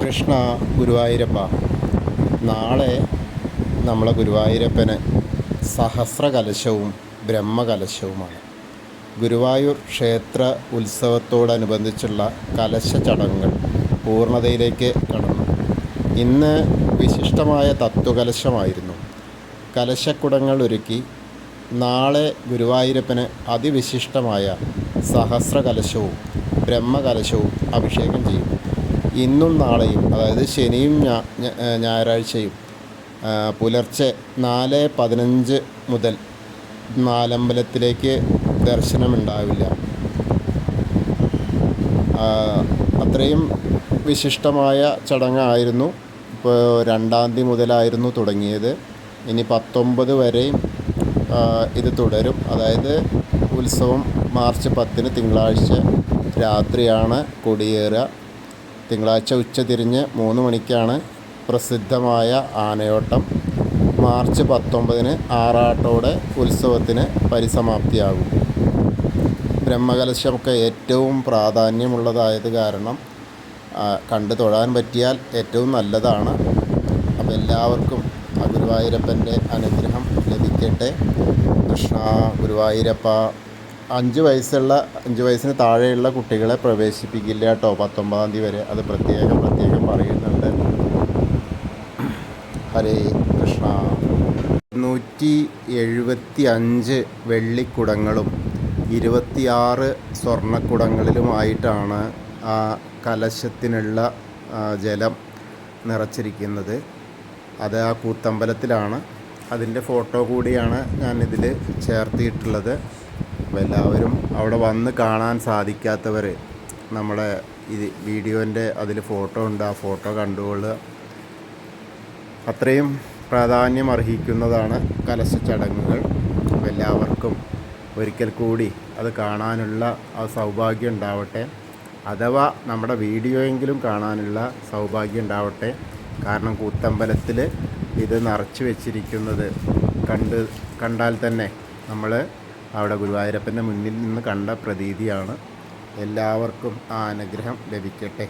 കൃഷ്ണ ഗുരുവായൂരപ്പ, നാളെ നമ്മളെ ഗുരുവായൂരപ്പന് സഹസ്രകലശവും ബ്രഹ്മകലശവുമാണ്. ഗുരുവായൂർ ക്ഷേത്ര ഉത്സവത്തോടനുബന്ധിച്ചുള്ള കലശ ചടങ്ങുകൾ പൂർണ്ണതയിലേക്ക് കടന്നു. ഇന്ന് വിശിഷ്ടമായ തത്വകലശമായിരുന്നു. കലശക്കുടങ്ങൾ ഒരുക്കി നാളെ ഗുരുവായൂരപ്പന് അതിവിശിഷ്ടമായ സഹസ്രകലശവും ബ്രഹ്മകലശവും അഭിഷേകം ചെയ്യും. ഇന്നും നാളെയും, അതായത് ശനിയും ഞായറാഴ്ചയും പുലർച്ചെ 4:15 മുതൽ നാലമ്പലത്തിലേക്ക് ദർശനമുണ്ടാവില്ല. അത്രയും വിശിഷ്ടമായ ചടങ്ങായിരുന്നു. ഇപ്പോൾ 2-ാം തീയതി മുതലായിരുന്നു തുടങ്ങിയത്. ഇനി 19 വരെയും ഇത് തുടരും. അതായത് ഉത്സവം മാർച്ച് 10 തിങ്കളാഴ്ച രാത്രിയാണ് കൊടിയേറുക. തിങ്കളാഴ്ച ഉച്ചതിരിഞ്ഞ് 3 മണിക്കാണ് പ്രസിദ്ധമായ ആനയോട്ടം. മാർച്ച് 19 ആറാട്ടോടെ ഉത്സവത്തിന് പരിസമാപ്തിയാകും. ബ്രഹ്മകലശമൊക്കെ ഏറ്റവും പ്രാധാന്യമുള്ളതായത് കാരണം കണ്ടു തൊഴാൻ പറ്റിയാൽ ഏറ്റവും നല്ലതാണ്. അപ്പോൾ എല്ലാവർക്കും ആ ഗുരുവായൂരപ്പൻ്റെ അനുഗ്രഹം ലഭിക്കട്ടെ. കൃഷ്ണ ഗുരുവായൂരപ്പ. 5 വയസ്സിന് താഴെയുള്ള കുട്ടികളെ പ്രവേശിപ്പിക്കില്ല കേട്ടോ 19-ാം തീയതി വരെ. അത് പ്രത്യേകം പറയുന്നുണ്ട്. ഹരേ കൃഷ്ണ. 175 വെള്ളിക്കുടങ്ങളും 26 സ്വർണ്ണക്കുടങ്ങളിലുമായിട്ടാണ് ആ കലശത്തിനുള്ള ജലം നിറച്ചിരിക്കുന്നത്. അത് ആ കൂത്തമ്പലത്തിലാണ്. അതിൻ്റെ ഫോട്ടോ കൂടിയാണ് ഞാനിതിൽ ചേർത്തിയിട്ടുള്ളത്. അപ്പോൾ എല്ലാവരും അവിടെ വന്ന് കാണാൻ സാധിക്കാത്തവർ നമ്മുടെ ഇത് വീഡിയോൻ്റെ അതിൽ ഫോട്ടോ ഉണ്ട്, ആ ഫോട്ടോ കണ്ടുകൊള്ളുക. അത്രയും പ്രാധാന്യം അർഹിക്കുന്നതാണ് കലശ ചടങ്ങുകൾ. അപ്പോൾ എല്ലാവർക്കും ഒരിക്കൽ കൂടി അത് കാണാനുള്ള ആ സൗഭാഗ്യം ഉണ്ടാവട്ടെ. അഥവാ നമ്മുടെ വീഡിയോയെങ്കിലും കാണാനുള്ള സൗഭാഗ്യം ഉണ്ടാവട്ടെ. കാരണം കൂത്തമ്പലത്തിൽ ഇത് നിറച്ച് വെച്ചിരിക്കുന്നത് കണ്ടാൽ തന്നെ നമ്മൾ അവിടെ ഗുരുവായൂരപ്പൻ്റെ മുന്നിൽ നിന്ന് കണ്ട പ്രതീതിയാണ്. എല്ലാവർക്കും ആ അനുഗ്രഹം ലഭിക്കട്ടെ.